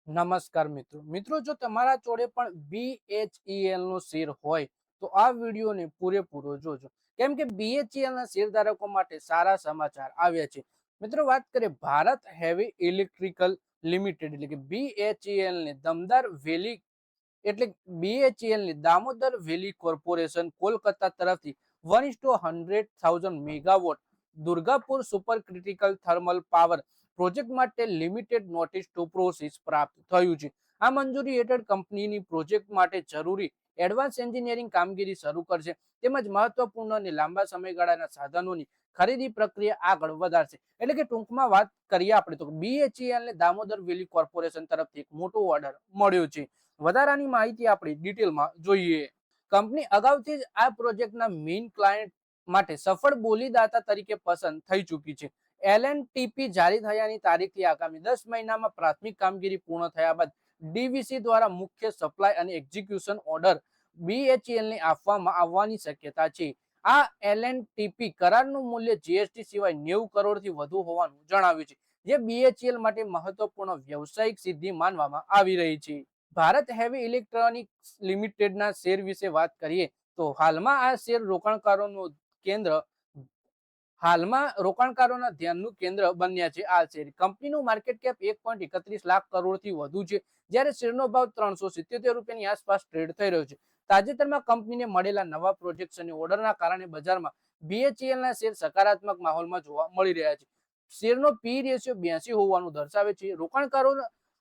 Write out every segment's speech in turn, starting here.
નમસ્કાર મિત્રો જો તમારા જોડે પણ BHEL નો શેર હોય તો આ વિડીયોને પૂરેપૂરો જોજો કેમ કે BHEL ના શેર ધારકો માટે સારા સમાચાર આવ્યા છે। મિત્રો વાત કરીએ ભારત હેવી ઇલેક્ટ્રિકલ લિમિટેડ એટલે કે BHEL ને દમદાર વેલી એટલે BHEL ની દામોદર વેલી કોર્પોરેશન કોલકાતા તરફથી 1:100,000 megawatt Durgapur super critical thermal power project માટે લિમિટેડ નોટિસ ટુ પ્રોસીડ પ્રાપ્ત થયું છે। આ મંજૂરી હેઠળ કંપનીની પ્રોજેક્ટ માટે જરૂરી એડવાન્સ એન્જિનિયરિંગ કામગીરી શરૂ કરશે તેમજ મહત્વપૂર્ણ અને લાંબા સમયગાળાના સાધનોની ખરીદી પ્રક્રિયા આગળ વધારશે। એટલે કે ટૂંકમાં વાત કરીએ આપણે તો BHEL ને દામોદર વેલી કોર્પોરેશન તરફથી એક મોટો ઓર્ડર મળ્યો છે। વધારાની માહિતી આપણે ડિટેલમાં જોઈએ। કંપની અગાઉથી જ આ પ્રોજેક્ટના મેઇન ક્લાયન્ટ માટે સફળ બોલીદાતા તરીકે પસંદ થઈ ચૂકી છે। LNTP જારી થયાની તારીખથી આગામી 10 મહિનામાં પ્રાથમિક કામગીરી પૂર્ણ થયા બાદ DVC દ્વારા મુખ્ય સપ્લાય અને એક્ઝિક્યુશન ઓર્ડર BHEL ને આપવામાં આવવાની શક્યતા છે। આ LNTP કરારનું મૂલ્ય GST સિવાય 90 કરોડથી વધુ હોવાનું જણાવ્યું છે, જે BHEL માટે મહત્વપૂર્ણ વ્યવસાયિક સિદ્ધિ માનવામાં આવી રહી છે। ભારત હેવી ઇલેક્ટ્રોનિક્સ લિમિટેડના શેર વિશે વાત કરીએ તો હાલમાં આ શેર રોકાણકારોના ધ્યાનનું કેન્દ્ર બન્યા છે। આ શેર કંપનીનું માર્કેટ કેપ 1.31 લાખ કરોડથી વધુ છે, જ્યારે શેરનો ભાવ 377 રૂપિયાની આસપાસ ટ્રેડ થઈ રહ્યો છે। તાજેતરમાં કંપનીને મળેલા નવા પ્રોજેક્ટ્સ અને ઓર્ડરના કારણે બજારમાં BHELના શેર સકારાત્મક માહોલમાં જોવા મળી રહ્યા છે। શેરનો પી રેશિયો 82 હોવાનું દર્શાવે છે। રોકાણકારો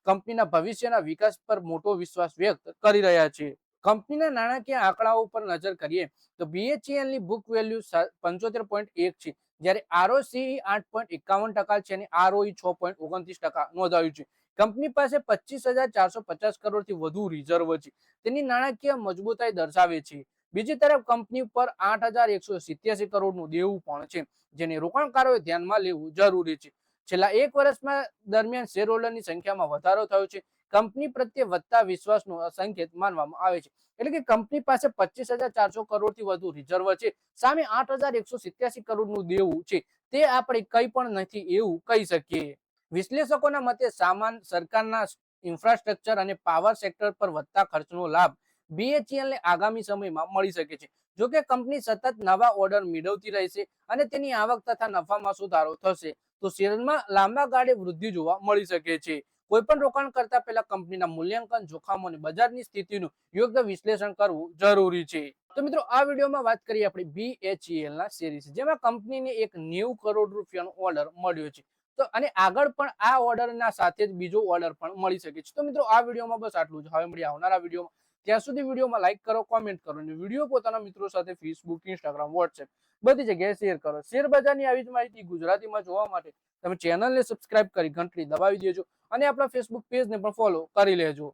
કંપનીના ભવિષ્યના વિકાસ પર મોટો વિશ્વાસ વ્યક્ત કરી રહ્યા છે। કંપનીના નાણાકીય આંકડાઓ પર નજર કરીએ તો BHEL ની બુક વેલ્યુ 75.1 છે, જ્યારે ROCE 8.51% છે અને ROE 6.29% નોંધાયું છે। કંપની પાસે 25,450 કરોડથી વધુ રિઝર્વ છે, તેની નાણાકીય મજબૂતાઈ દર્શાવે છે। બીજી તરફ કંપની પર 8,187 કરોડનું દેવું પણ છે, જેને રોકાણકારોએ ધ્યાનમાં લેવું જરૂરી છે। છેલ્લા એક વર્ષમાં દરમિયાન શેરહોલ્ડરની સંખ્યામાં વધારો થયો છે, કંપની પ્રત્યે વધતા વિશ્વાસનો સંકેત માનવામાં આવે છે। એટલે કે કંપની પાસે 25,400 કરોડથી વધુ રિઝર્વ છે, સામે 8,187 કરોડનું દેવું છે, તે આપણે કંઈ પણ નથી એવું કહી શકીએ। વિશ્લેષકોના મતે સામાન સરકારના ઇન્ફ્રાસ્ટ્રક્ચર અને પાવર સેક્ટર પર વધતા ખર્ચનો લાભ BHEL ને આગામી સમયમાં મળી શકે છે। જો કે કંપની સતત નવા ઓર્ડર મેળવતી રહેશે અને તેની આવક તથા નફામાં સુધારો થશે તો શેરમાં લાંબા ગાળે વૃદ્ધિ જોવા મળી શકે છે। કોઈ પણ રોકાણ કરતા પહેલા કંપનીના મૂલ્યાંકન, જોખમો અને બજારની સ્થિતિનું યોગ્ય વિશ્લેષણ કરવું જરૂરી છે। તો મિત્રો આ વિડીયોમાં વાત કરીએ આપણે BHEL ના શેર વિશે, જેમાં કંપનીને એક 90 કરોડ રૂપિયાનો ઓર્ડર મળ્યો છે। તો અને આગળ પણ આ ઓર્ડરના સાથે જ બીજો ઓર્ડર પણ મળી શકે છે। તો મિત્રો આ વિડીયોમાં બસ આટલું જ। હવે મળીએ આવનારા વિડીયોમાં। ત્યાં સુધી વિડીયોમાં લાઈક કરો, કોમેન્ટ કરો અને વિડીયો પોતાના મિત્રો સાથે ફેસબુક, ઇન્સ્ટાગ્રામ, વોટ્સએપ બધી જગ્યાએ શેર કરો। શેર બજારની આવી જ માહિતી ગુજરાતીમાં જોવા માટે તમે ચેનલને સબસ્ક્રાઇબ કરી ઘંટડી દબાવી દેજો અને આપણા ફેસબુક પેજને પણ ફોલો કરી લેજો।